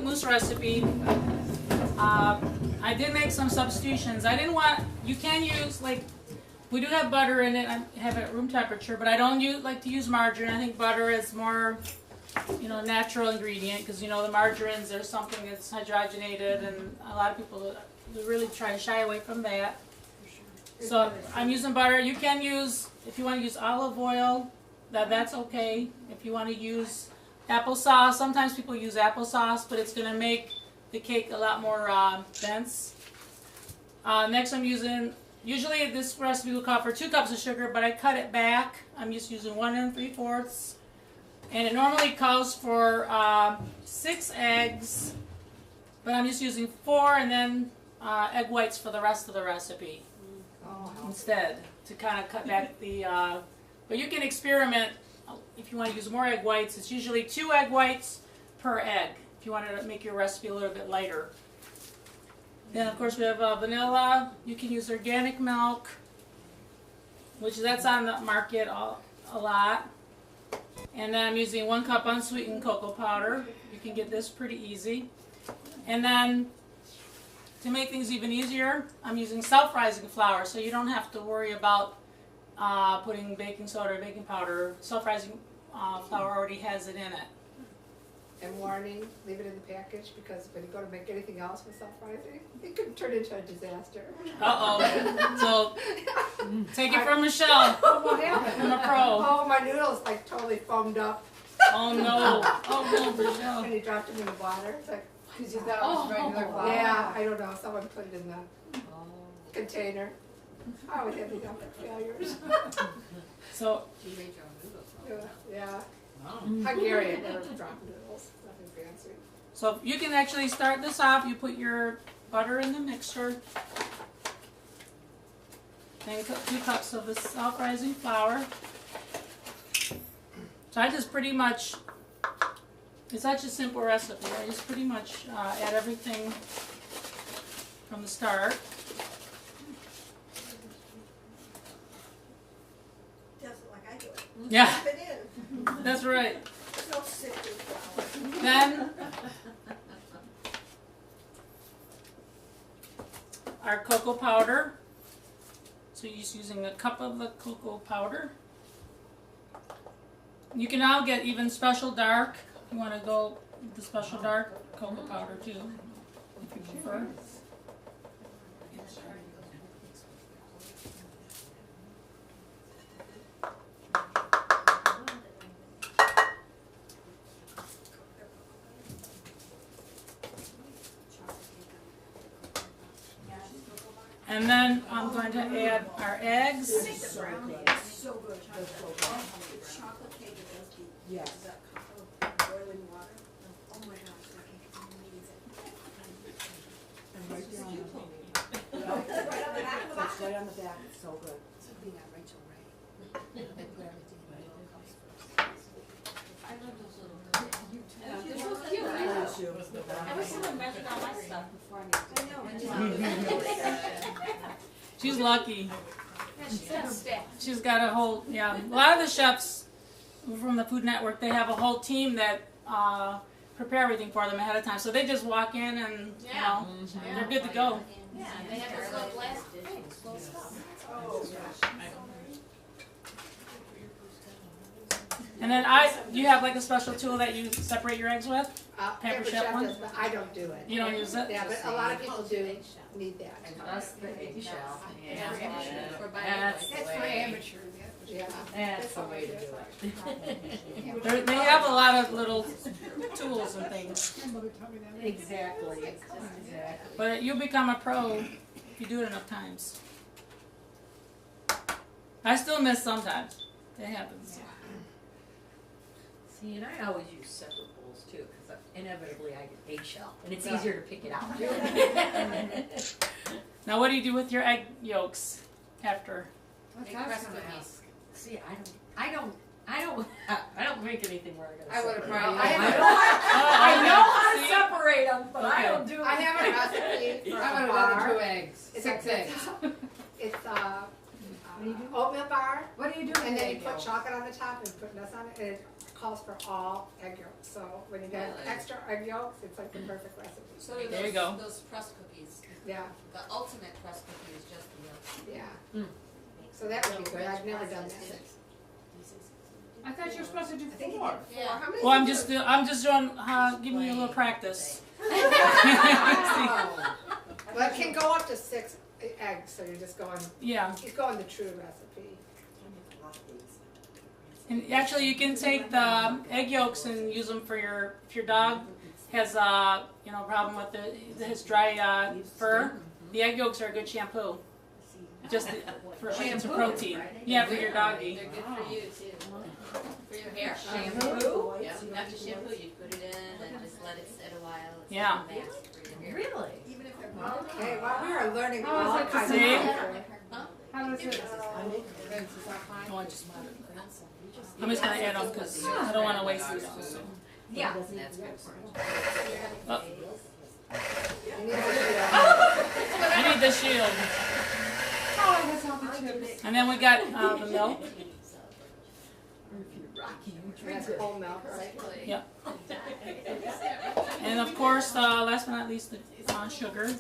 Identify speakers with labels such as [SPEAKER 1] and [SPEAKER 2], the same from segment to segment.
[SPEAKER 1] mousse recipe, I did make some substitutions. I didn't want, you can use, like, we do have butter in it. I have it at room temperature, but I don't like to use margarine. I think butter is more, natural ingredient because, the margarines, there's something that's hydrogenated, and a lot of people really try to shy away from that. So I'm using butter. You can use, if you want to use olive oil, that's okay. If you want to use applesauce, sometimes people use applesauce, but it's going to make the cake a lot more dense. Next I'm using, usually this recipe will call for 2 cups of sugar, but I cut it back. I'm just using 1 3/4. And it normally calls for 6 eggs, but I'm just using 4 and then egg whites for the rest of the recipe instead to kind of cut back the, but you can experiment if you want to use more egg whites. It's usually 2 egg whites per egg if you want to make your recipe a little bit lighter. Then of course we have vanilla. You can use organic milk, which that's on the market a lot. And then I'm using 1 cup unsweetened cocoa powder. You can get this pretty easy. And then to make things even easier, I'm using self-rising flour, so you don't have to worry about putting baking soda or baking powder. Self-rising flour already has it in it.
[SPEAKER 2] And warning, leave it in the package because when you go to make anything else with self-rising, it could turn into a disaster.
[SPEAKER 1] So take it from Michelle.
[SPEAKER 2] What happened?
[SPEAKER 1] From a pro.
[SPEAKER 2] Oh, my noodles like totally foamed up.
[SPEAKER 1] Oh no. Oh no, Michelle.
[SPEAKER 2] And he dropped them in the water. It's like,
[SPEAKER 3] because you thought it was regular flour.
[SPEAKER 2] yeah, I don't know. Someone put it in the container. I always have these epic failures.
[SPEAKER 1] So
[SPEAKER 3] You made your own noodles.
[SPEAKER 2] Yeah. Hungarian, never dropped noodles. Nothing fancy.
[SPEAKER 1] So you can actually start this off. You put your butter in the mixture. Then 2 cups of the self-rising flour. So I just pretty much, it's such a simple recipe. I just pretty much add everything from the start.
[SPEAKER 4] Does it like I do it.
[SPEAKER 1] Yeah,
[SPEAKER 4] Pop it in.
[SPEAKER 1] that's right.
[SPEAKER 4] There's no sifted flour.
[SPEAKER 1] Then our cocoa powder. So you're just using 1 cup of the cocoa powder. You can now get even special dark. You want to go with the special dark cocoa powder too, if you prefer. And then I'm going to add our eggs.
[SPEAKER 4] I think the brownie is so good. Chocolate cake is just
[SPEAKER 3] Yes.
[SPEAKER 4] boiling water. Oh my gosh, that cake is amazing.
[SPEAKER 3] And right there on the
[SPEAKER 4] Right on the back of the box.
[SPEAKER 3] It's right on the back, it's so good.
[SPEAKER 4] It's being on Rachel Ray. They put everything in the little cups first.
[SPEAKER 5] I love those little.
[SPEAKER 3] Yeah,
[SPEAKER 5] They're so cute.
[SPEAKER 3] I wish you.
[SPEAKER 5] I wish someone measured all my stuff before I made it.
[SPEAKER 1] She's lucky.
[SPEAKER 5] Yeah, she's got staff.
[SPEAKER 1] She's got a whole, a lot of the chefs from the Food Network, they have a whole team that prepare everything for them ahead of time. So they just walk in and, they're good to go.
[SPEAKER 5] Yeah, they have those little glass things full of stuff.
[SPEAKER 2] Oh, gosh.
[SPEAKER 1] And then you have like a special tool that you separate your eggs with? Pepper
[SPEAKER 2] Pepper
[SPEAKER 1] Chef
[SPEAKER 2] Chef
[SPEAKER 1] one?
[SPEAKER 2] does, but I don't do it.
[SPEAKER 1] You don't use it?
[SPEAKER 2] Yeah, but a lot of people do need that.
[SPEAKER 5] Us, the baby shell.
[SPEAKER 3] Yeah.
[SPEAKER 5] That's
[SPEAKER 4] That's for amateurs.
[SPEAKER 2] Yeah.
[SPEAKER 3] That's the way to do it.
[SPEAKER 1] They have a lot of little tools and things.
[SPEAKER 3] Exactly.
[SPEAKER 1] But you'll become a pro if you do it enough times. I still miss sometimes. It happens.
[SPEAKER 6] See, and I always use separate bowls too, because inevitably I get eggshell, and it's easier to pick it out.
[SPEAKER 1] Now what do you do with your egg yolks after?
[SPEAKER 5] Make recipes.
[SPEAKER 6] See, I don't make anything where I
[SPEAKER 3] I would have
[SPEAKER 6] separate.
[SPEAKER 3] probably.
[SPEAKER 6] I know how to
[SPEAKER 1] See?
[SPEAKER 6] separate them, but I
[SPEAKER 1] Okay.
[SPEAKER 6] don't do it.
[SPEAKER 2] I have a recipe for
[SPEAKER 3] I would
[SPEAKER 2] a
[SPEAKER 3] have done
[SPEAKER 2] bar.
[SPEAKER 3] 2 eggs.
[SPEAKER 2] It's
[SPEAKER 3] 6 eggs.
[SPEAKER 2] It's oatmeal bar,
[SPEAKER 3] What do you do?
[SPEAKER 2] and then you put chocolate on the top and put nuts on it, and calls for all egg yolks, so when you get
[SPEAKER 5] Really?
[SPEAKER 2] extra egg yolks, it's like the perfect recipe.
[SPEAKER 5] So do
[SPEAKER 1] There you
[SPEAKER 5] those,
[SPEAKER 1] go.
[SPEAKER 5] those press cookies,
[SPEAKER 2] Yeah,
[SPEAKER 5] the ultimate press cookie is just the yolk.
[SPEAKER 2] yeah. So that would be good, I've never done that.
[SPEAKER 3] I thought you were supposed to do
[SPEAKER 2] I think you
[SPEAKER 3] four.
[SPEAKER 2] did four. How many
[SPEAKER 1] Well, I'm
[SPEAKER 2] did
[SPEAKER 1] just
[SPEAKER 2] you-
[SPEAKER 1] I'm just doing giving you a little practice.
[SPEAKER 2] Well, it can go up to 6 eggs, so you're just going,
[SPEAKER 1] Yeah,
[SPEAKER 2] he's going the true recipe.
[SPEAKER 1] and actually you can take the egg yolks and use them for your if your dog has you know problem with his dry fur. The egg yolks are a good shampoo. Just for some protein. Yeah, for your doggy.
[SPEAKER 5] They're good for you too. For your hair.
[SPEAKER 3] Shampoo?
[SPEAKER 5] Yeah, after shampoo, you put it in and just let it sit a while. It's
[SPEAKER 1] Yeah.
[SPEAKER 5] like a mask for your hair.
[SPEAKER 3] Really?
[SPEAKER 4] Even if they're
[SPEAKER 2] Okay, well, we are learning
[SPEAKER 3] How is
[SPEAKER 2] all
[SPEAKER 3] it the
[SPEAKER 2] kinds of
[SPEAKER 1] same?
[SPEAKER 2] things.
[SPEAKER 3] How does it?
[SPEAKER 1] Oh, I just put it there. I'm just gonna add them because I don't want to waste these. So.
[SPEAKER 3] Yeah.
[SPEAKER 5] That's good for you.
[SPEAKER 1] Oh,
[SPEAKER 2] You need to
[SPEAKER 1] I need the shield.
[SPEAKER 3] Oh, that's all the chips.
[SPEAKER 1] And then we got the milk.
[SPEAKER 2] that's whole milk, right?
[SPEAKER 5] Really.
[SPEAKER 1] Yep. And of course, last but not least, the sugar.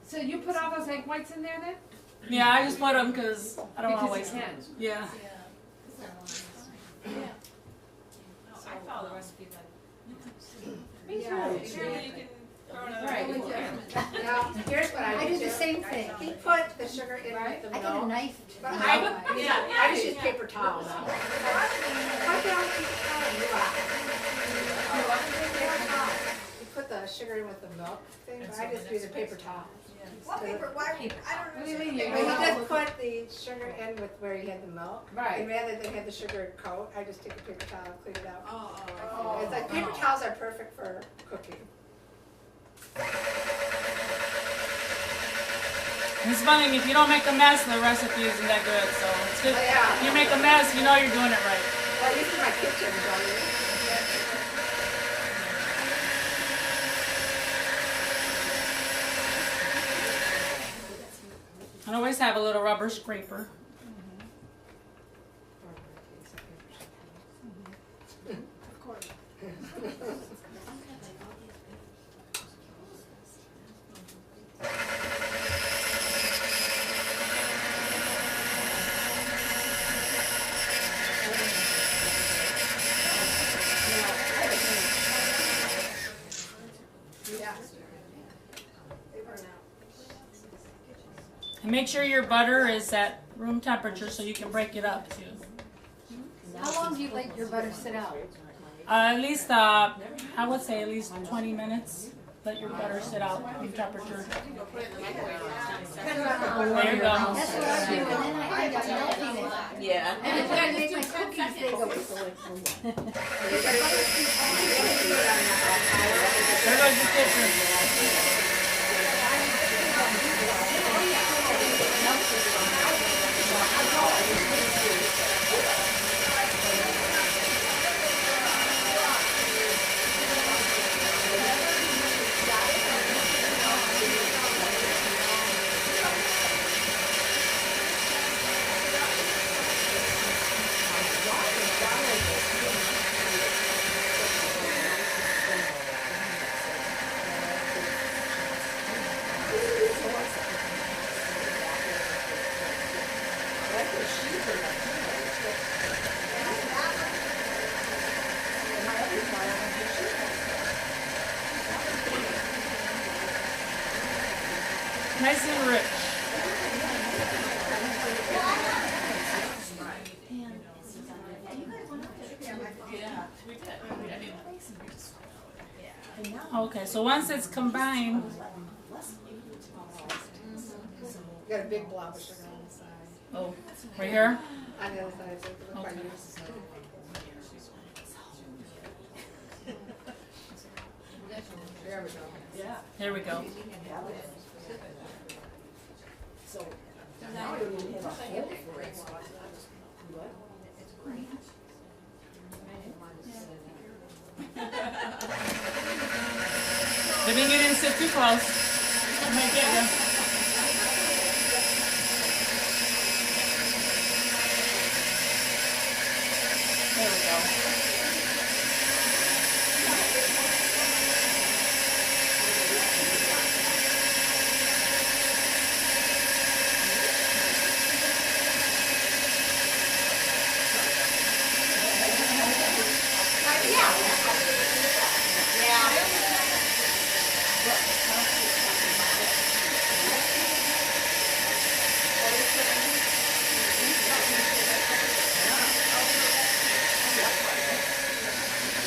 [SPEAKER 3] So you put all those egg whites in there then?
[SPEAKER 1] Yeah, I just put them because I don't want to
[SPEAKER 3] Because
[SPEAKER 1] waste
[SPEAKER 3] you
[SPEAKER 1] them.
[SPEAKER 3] can.
[SPEAKER 1] Yeah.
[SPEAKER 7] I follow the recipe like.
[SPEAKER 3] Me
[SPEAKER 2] Yeah.
[SPEAKER 3] too.
[SPEAKER 7] Surely you can throw another.
[SPEAKER 3] Right.
[SPEAKER 2] Now, here's what I
[SPEAKER 8] I do the
[SPEAKER 2] do.
[SPEAKER 8] same thing.
[SPEAKER 2] He put the sugar in with the
[SPEAKER 8] I got a
[SPEAKER 2] milk.
[SPEAKER 8] knife.
[SPEAKER 2] But
[SPEAKER 1] Yeah.
[SPEAKER 2] I just use paper towel now. Cut down paper towel. You put the sugar in with the milk thing, but I just use a paper towel.
[SPEAKER 4] What paper, why, I don't
[SPEAKER 3] What do you
[SPEAKER 4] know.
[SPEAKER 3] mean you
[SPEAKER 2] But you
[SPEAKER 3] don't?
[SPEAKER 2] just put the sugar in with where you had the milk.
[SPEAKER 3] Right.
[SPEAKER 2] And rather than have the sugar coat, I just take a paper towel and clean it out.
[SPEAKER 4] Oh.
[SPEAKER 2] It's like paper towels are perfect for cooking.
[SPEAKER 1] It's funny if you don't make a mess, the recipe isn't that good. So it's good.
[SPEAKER 2] Oh, yeah.
[SPEAKER 1] If you make a mess, you know you're doing it right.
[SPEAKER 2] Well, this is my kitchen, don't you?
[SPEAKER 1] I always have a little rubber scraper.
[SPEAKER 4] Of course.
[SPEAKER 2] Yeah. They burn out.
[SPEAKER 1] And make sure your butter is at room temperature so you can break it up too.
[SPEAKER 8] How long do you let your butter sit out?
[SPEAKER 1] At least, I would say at least 20 minutes. Let your butter sit out room temperature. There you go.
[SPEAKER 8] That's what I do, and then I end up melting it.
[SPEAKER 6] Yeah.
[SPEAKER 8] And then when I make my cookies, they go.
[SPEAKER 1] There goes your kitchen. Nice and rich. Okay, so once it's combined,
[SPEAKER 2] You got a big blob of sugar on the side.
[SPEAKER 1] oh, right here.
[SPEAKER 2] On the other side, so it looks like
[SPEAKER 1] Okay.
[SPEAKER 2] yours. There we go.
[SPEAKER 1] There we go. Let me get in, sit too close. I might get you. There we go.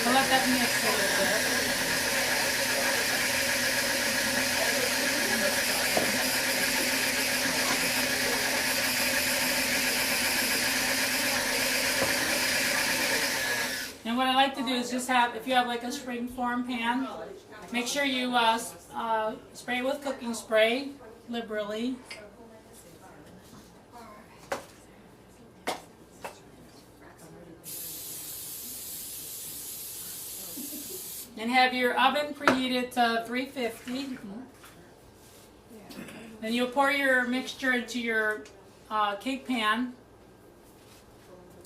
[SPEAKER 1] I'll let that mix a little bit. And what I like to do is just have, if you have like a spring form pan, make sure you spray with cooking spray liberally. And have your oven preheated to 350. Then you'll pour your mixture into your cake pan.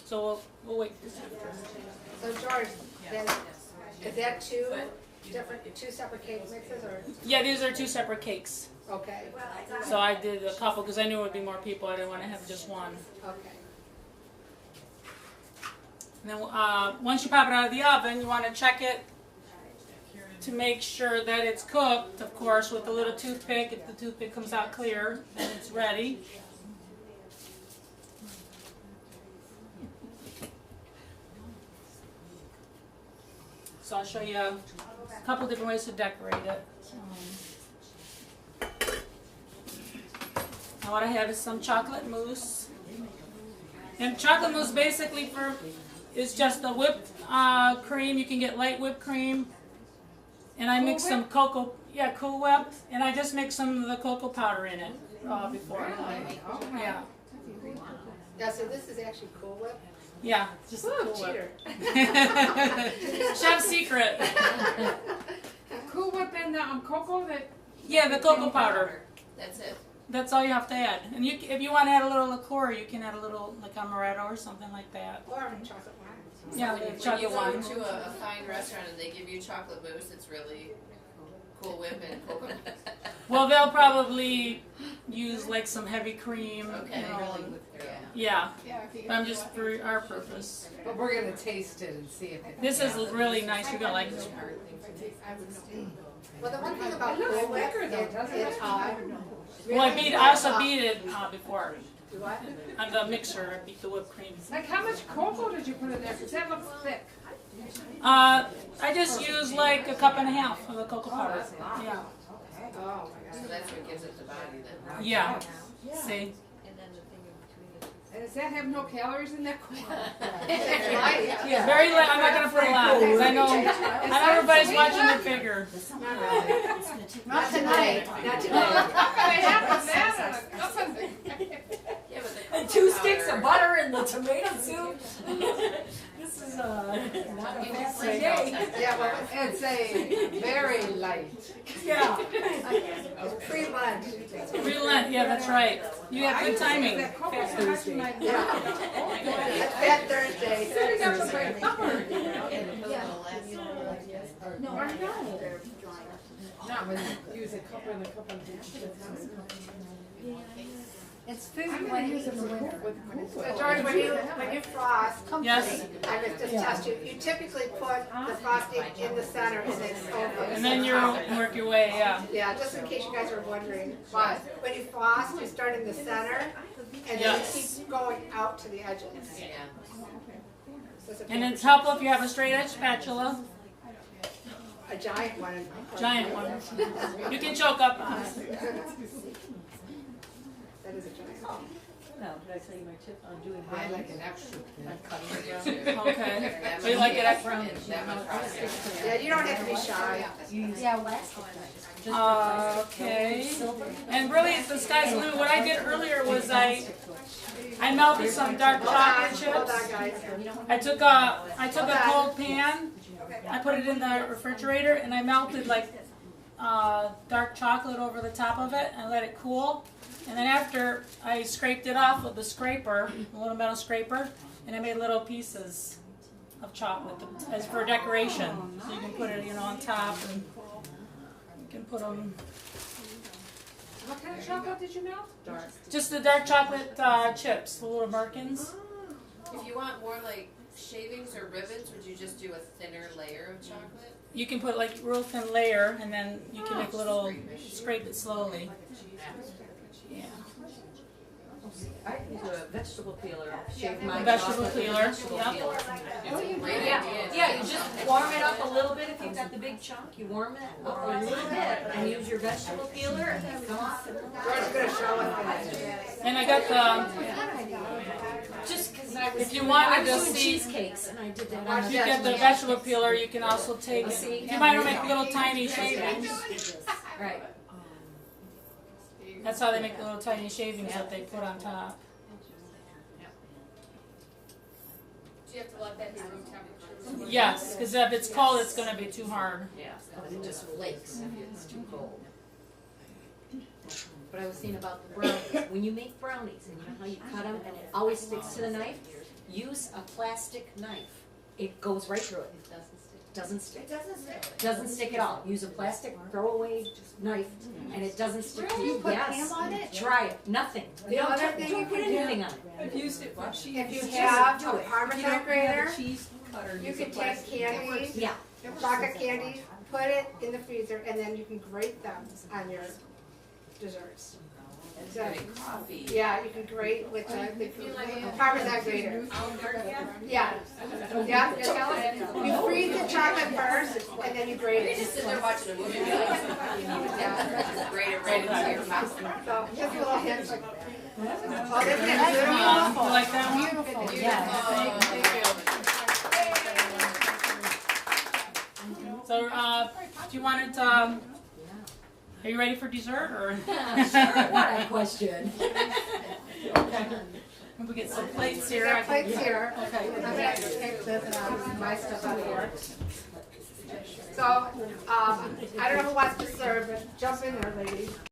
[SPEAKER 1] So we'll wait.
[SPEAKER 2] So George, then, is that two separate cake mixes, or,
[SPEAKER 1] Yeah, these are two separate cakes.
[SPEAKER 2] okay,
[SPEAKER 1] So I did a couple because I knew it would be more people. I didn't want to have just one.
[SPEAKER 2] okay.
[SPEAKER 1] And then once you pop it out of the oven, you want to check it to make sure that it's cooked, of course, with a little toothpick. If the toothpick comes out clear, then it's ready. So I'll show you a couple different ways to decorate it. Now what I have is some chocolate mousse. And chocolate mousse basically is just the whipped cream. You can get light whipped cream. And I mix some cocoa, Cool Whip, and I just mix some of the cocoa powder in it before. Yeah.
[SPEAKER 2] Yeah, so this is actually Cool Whip?
[SPEAKER 1] Yeah, just the
[SPEAKER 2] Ooh,
[SPEAKER 1] Cool Whip.
[SPEAKER 2] cheater.
[SPEAKER 1] Chef secret.
[SPEAKER 3] Cool Whip and cocoa that.
[SPEAKER 1] Yeah, the cocoa powder.
[SPEAKER 5] That's it.
[SPEAKER 1] That's all you have to add. And if you want to add a little liqueur, you can add a little, like amaretto or something like that.
[SPEAKER 2] Or chocolate wine.
[SPEAKER 1] Yeah,
[SPEAKER 5] When you
[SPEAKER 1] chocolate
[SPEAKER 5] go
[SPEAKER 1] wine.
[SPEAKER 5] to a fine restaurant and they give you chocolate mousse, it's really Cool Whip and coconut.
[SPEAKER 1] Well, they'll probably use like some heavy cream.
[SPEAKER 5] Okay.
[SPEAKER 1] You know,
[SPEAKER 5] Yeah.
[SPEAKER 1] yeah. But I'm just for our purpose.
[SPEAKER 9] But we're gonna taste it and see if it.
[SPEAKER 1] This is really nice. You're gonna like this.
[SPEAKER 2] Well, the one thing about
[SPEAKER 3] It looks
[SPEAKER 2] Cool Whip,
[SPEAKER 3] thicker though, doesn't it?
[SPEAKER 1] Well, I also beat it before
[SPEAKER 2] Do what?
[SPEAKER 1] on the mixer. I beat the whipped cream.
[SPEAKER 3] Like how much cocoa did you put in there? Because that looks thick.
[SPEAKER 1] I just use like a cup and a half of the cocoa powder. Yeah.
[SPEAKER 2] Oh, my God.
[SPEAKER 5] So that's what gives it the body then.
[SPEAKER 1] Yeah. See.
[SPEAKER 3] And does that have no calories in that?
[SPEAKER 2] It's light, yeah.
[SPEAKER 1] Very light. I'm not gonna put a lot because I know everybody's watching their figure.
[SPEAKER 2] Not tonight, not tonight.
[SPEAKER 3] How can I have that? Nothing.
[SPEAKER 5] Yeah, but the
[SPEAKER 6] And
[SPEAKER 5] cocoa
[SPEAKER 6] 2 sticks
[SPEAKER 5] powder-
[SPEAKER 6] of butter in the tomato soup. This is not a fancy day.
[SPEAKER 2] Yeah, well,
[SPEAKER 9] It's a very light.
[SPEAKER 6] Yeah.
[SPEAKER 2] it's pre-lunch.
[SPEAKER 1] Relent. Yeah, that's right. You have good timing.
[SPEAKER 3] That cocoa so much in my
[SPEAKER 2] It's Fat Thursday.
[SPEAKER 3] Sitting up with my cupboard.
[SPEAKER 8] No,
[SPEAKER 3] I know.
[SPEAKER 9] Not when you use a cup and a cup and
[SPEAKER 8] it's food when it's in the winter.
[SPEAKER 2] So George, when you frost,
[SPEAKER 1] Yes.
[SPEAKER 2] I was just test you, you typically put the frosting in the center and then over.
[SPEAKER 1] And then you work your way. Yeah.
[SPEAKER 2] Yeah, just in case you guys are wondering, but when you frost, you start in the center and then
[SPEAKER 1] Yes.
[SPEAKER 2] you keep going out to the edges.
[SPEAKER 5] Yeah.
[SPEAKER 2] So it's a
[SPEAKER 1] And it's helpful if you have a straight edge spatula,
[SPEAKER 2] a giant one.
[SPEAKER 1] giant one. You can choke up on it.
[SPEAKER 2] That is a giant one.
[SPEAKER 6] No, did I tell you my tip on doing
[SPEAKER 9] I like an extra thin.
[SPEAKER 6] on cutting it?
[SPEAKER 1] Okay. So you like it at brown?
[SPEAKER 5] That much frosting.
[SPEAKER 2] Yeah, you don't have to be shy.
[SPEAKER 8] Yeah, last.
[SPEAKER 1] Okay. And really, the sky's the limit. What I did earlier was I melted some dark chocolate
[SPEAKER 2] Hold
[SPEAKER 1] chips.
[SPEAKER 2] on, guys.
[SPEAKER 1] I took a cold pan. I put it in the refrigerator, and I melted like dark chocolate over the top of it and let it cool. And then after, I scraped it off with the scraper, a little metal scraper, and I made little pieces. of chocolate as for decoration. So you can put it, you know, on top, and you can put them.
[SPEAKER 3] What kind of chocolate did you melt?
[SPEAKER 9] Dark.
[SPEAKER 1] Just the dark chocolate chips, the little Merkins.
[SPEAKER 5] If you want more like shavings or ribbons, would you just do a thinner layer of chocolate?
[SPEAKER 1] You can put like real thin layer, and then you can make a little, scrape it slowly. Yeah.
[SPEAKER 6] I can do a vegetable peeler, shave my
[SPEAKER 1] Vegetable
[SPEAKER 6] chocolate with a
[SPEAKER 1] peeler,
[SPEAKER 6] vegetable
[SPEAKER 1] yep.
[SPEAKER 6] peeler.
[SPEAKER 5] Great
[SPEAKER 6] Yeah,
[SPEAKER 5] idea.
[SPEAKER 6] yeah, you just warm it up a little bit if you've got the big chunk, you warm it up a little bit and use your vegetable peeler and then come off.
[SPEAKER 2] George's gonna show us.
[SPEAKER 1] And I got the,
[SPEAKER 6] Just because I was
[SPEAKER 1] if you
[SPEAKER 6] doing,
[SPEAKER 1] wanted
[SPEAKER 6] I was
[SPEAKER 1] to
[SPEAKER 6] doing
[SPEAKER 1] see,
[SPEAKER 6] cheesecakes and I did that on
[SPEAKER 1] if
[SPEAKER 6] the
[SPEAKER 1] you get the vegetable peeler, you can also take, you might make little tiny shavings.
[SPEAKER 6] Right.
[SPEAKER 1] That's how they make the little tiny shavings that they put on top.
[SPEAKER 3] Do you have to let that be room temperature?
[SPEAKER 1] Yes, because if it's cold, it's going to be too hard.
[SPEAKER 6] Yeah, but it just flakes if it's too cold. But I was saying about the brownies, when you make brownies and you know how you cut them and it always sticks to the knife, use a plastic knife. It goes right through it. Doesn't stick.
[SPEAKER 4] It doesn't stick.
[SPEAKER 6] Doesn't stick at all. Use a plastic throwaway knife and it doesn't stick to
[SPEAKER 4] Really?
[SPEAKER 6] you.
[SPEAKER 4] You put
[SPEAKER 6] Yes.
[SPEAKER 4] ham on it?
[SPEAKER 6] Try it. Nothing.
[SPEAKER 2] The
[SPEAKER 6] Don't
[SPEAKER 2] other
[SPEAKER 6] touch-
[SPEAKER 2] thing
[SPEAKER 6] don't
[SPEAKER 2] you
[SPEAKER 6] put
[SPEAKER 2] can do-
[SPEAKER 6] anything on it.
[SPEAKER 9] I've used it for cheese.
[SPEAKER 2] If you
[SPEAKER 6] Just
[SPEAKER 2] have
[SPEAKER 6] do
[SPEAKER 2] a
[SPEAKER 6] it.
[SPEAKER 2] Parmesan grater,
[SPEAKER 9] Cheese cutter,
[SPEAKER 2] you
[SPEAKER 9] use a
[SPEAKER 2] can take
[SPEAKER 9] plastic.
[SPEAKER 2] candy,
[SPEAKER 6] Yeah.
[SPEAKER 2] chocolate candy, put it in the freezer, and then you can grate them on your desserts. So,
[SPEAKER 5] Coffee.
[SPEAKER 2] yeah, you can grate with the Parmesan grater. Yeah. Yeah, you tell us. You freeze the chocolate first, and then you grate
[SPEAKER 5] You
[SPEAKER 2] it.
[SPEAKER 5] just sit there watching a movie. Just grate it right into your mouth.
[SPEAKER 2] So, just a little hint. Oh, isn't it
[SPEAKER 1] You
[SPEAKER 2] beautiful?
[SPEAKER 1] like that one?
[SPEAKER 2] Beautiful.
[SPEAKER 1] So, do you want it, are you ready for dessert, or?
[SPEAKER 6] Sure, what a question.
[SPEAKER 1] We get some plates
[SPEAKER 2] We
[SPEAKER 1] here.
[SPEAKER 2] got plates here. Okay. I'm gonna take this and I'll move my stuff out here. So, I don't know who wants to serve, but jump in there, ladies.